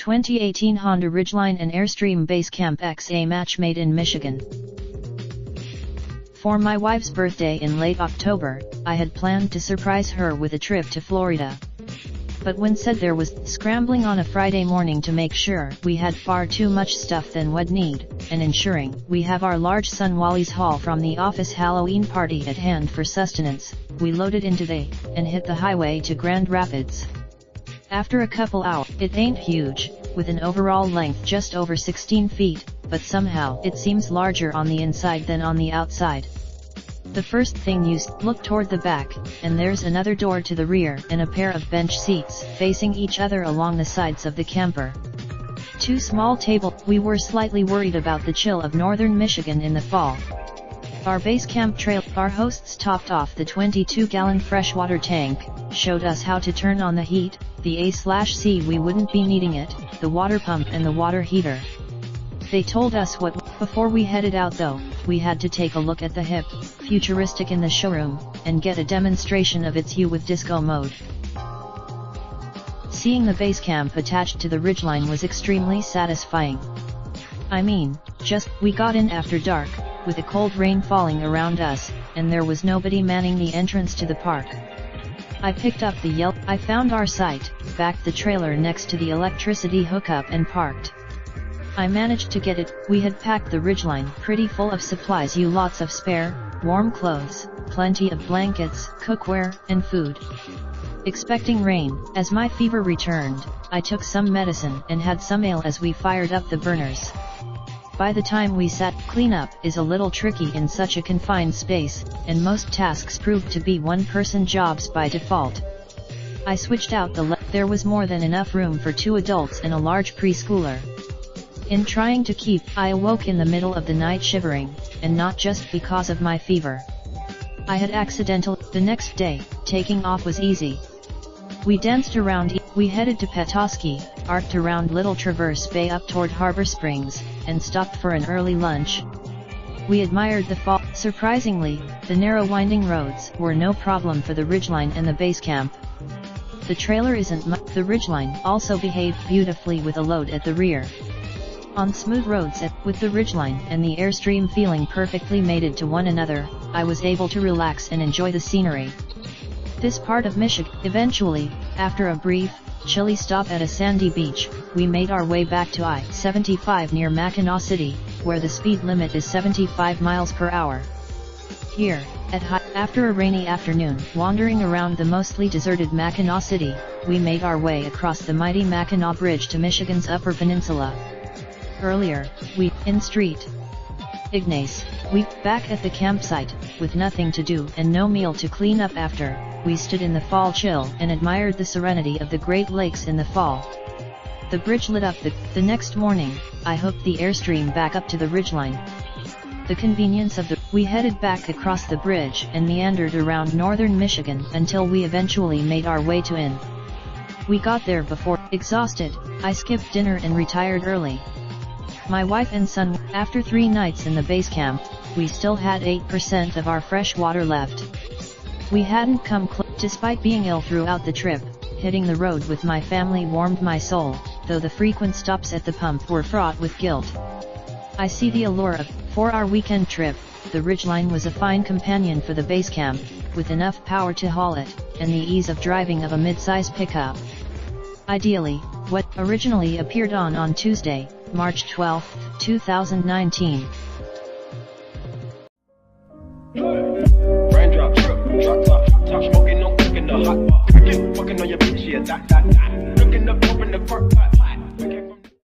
2018 Honda Ridgeline and Airstream Basecamp X a match made in Michigan. For my wife's birthday in late October, I had planned to surprise her with a trip to Florida. But when said there was scrambling on a Friday morning to make sure we had far too much stuff than we'd need, and ensuring we have our large son Wally's haul from the office Halloween party at hand for sustenance, we loaded into they, and hit the highway to Grand Rapids. After a couple hours, it ain't huge, with an overall length just over 16 feet, but somehow it seems larger on the inside than on the outside. The first thing you look toward the back, and there's another door to the rear and a pair of bench seats facing each other along the sides of the camper. Two small tables. We were slightly worried about the chill of northern Michigan in the fall. Our base camp trail, our hosts topped off the 22-gallon freshwater tank, showed us how to turn on the heat, the A/C we wouldn't be needing it, the water pump and the water heater. They told us what. Before we headed out though, we had to take a look at the hip, futuristic in the showroom, and get a demonstration of its U with disco mode. Seeing the base camp attached to the Ridgeline was extremely satisfying. I mean, we got in after dark, with a cold rain falling around us, and there was nobody manning the entrance to the park. I picked up the Yelp. I found our site, backed the trailer next to the electricity hookup and parked. I managed to get it. We had packed the Ridgeline pretty full of supplies, lots of spare, warm clothes, plenty of blankets, cookware, and food. Expecting rain, as my fever returned, I took some medicine and had some ale as we fired up the burners. By the time we sat, cleanup is a little tricky in such a confined space, and most tasks proved to be one-person jobs by default. I switched out there was more than enough room for 2 adults and a large preschooler. In trying to keep, I awoke in the middle of the night shivering, and not just because of my fever. I had the next day, taking off was easy. We danced around, we headed to Petoskey, arced around Little Traverse Bay up toward Harbor Springs, and stopped for an early lunch. We admired the fall. Surprisingly, the narrow winding roads were no problem for the Ridgeline and the base camp. The trailer isn't much. The Ridgeline also behaved beautifully with a load at the rear. On smooth roads with the Ridgeline and the Airstream feeling perfectly mated to one another, I was able to relax and enjoy the scenery. This part of Michigan. Eventually, after a brief, chilly stop at a sandy beach, we made our way back to I-75 near Mackinac City, where the speed limit is 75 miles per hour. Here, after a rainy afternoon, wandering around the mostly deserted Mackinac City, we made our way across the mighty Mackinac Bridge to Michigan's Upper Peninsula. Earlier, in St. Ignace, back at the campsite, with nothing to do and no meal to clean up after, we stood in the fall chill and admired the serenity of the Great Lakes in the fall. The bridge lit up. The next morning, I hooked the Airstream back up to the Ridgeline. The convenience of we headed back across the bridge and meandered around northern Michigan until we eventually made our way to Inn. We got there before. Exhausted, I skipped dinner and retired early. My wife and son. After 3 nights in the base camp, we still had 8% of our fresh water left. We hadn't come close. Despite being ill throughout the trip, hitting the road with my family warmed my soul, though the frequent stops at the pump were fraught with guilt. I see the allure of. For our weekend trip, the Ridgeline was a fine companion for the base camp, with enough power to haul it, and the ease of driving of a mid-size pickup. Ideally, what originally appeared on Tuesday, March 12, 2019. Raindrop, drop top smoking, no cooking the hot pot. Fucking on your bitch, yeah, that. Looking up, open the park,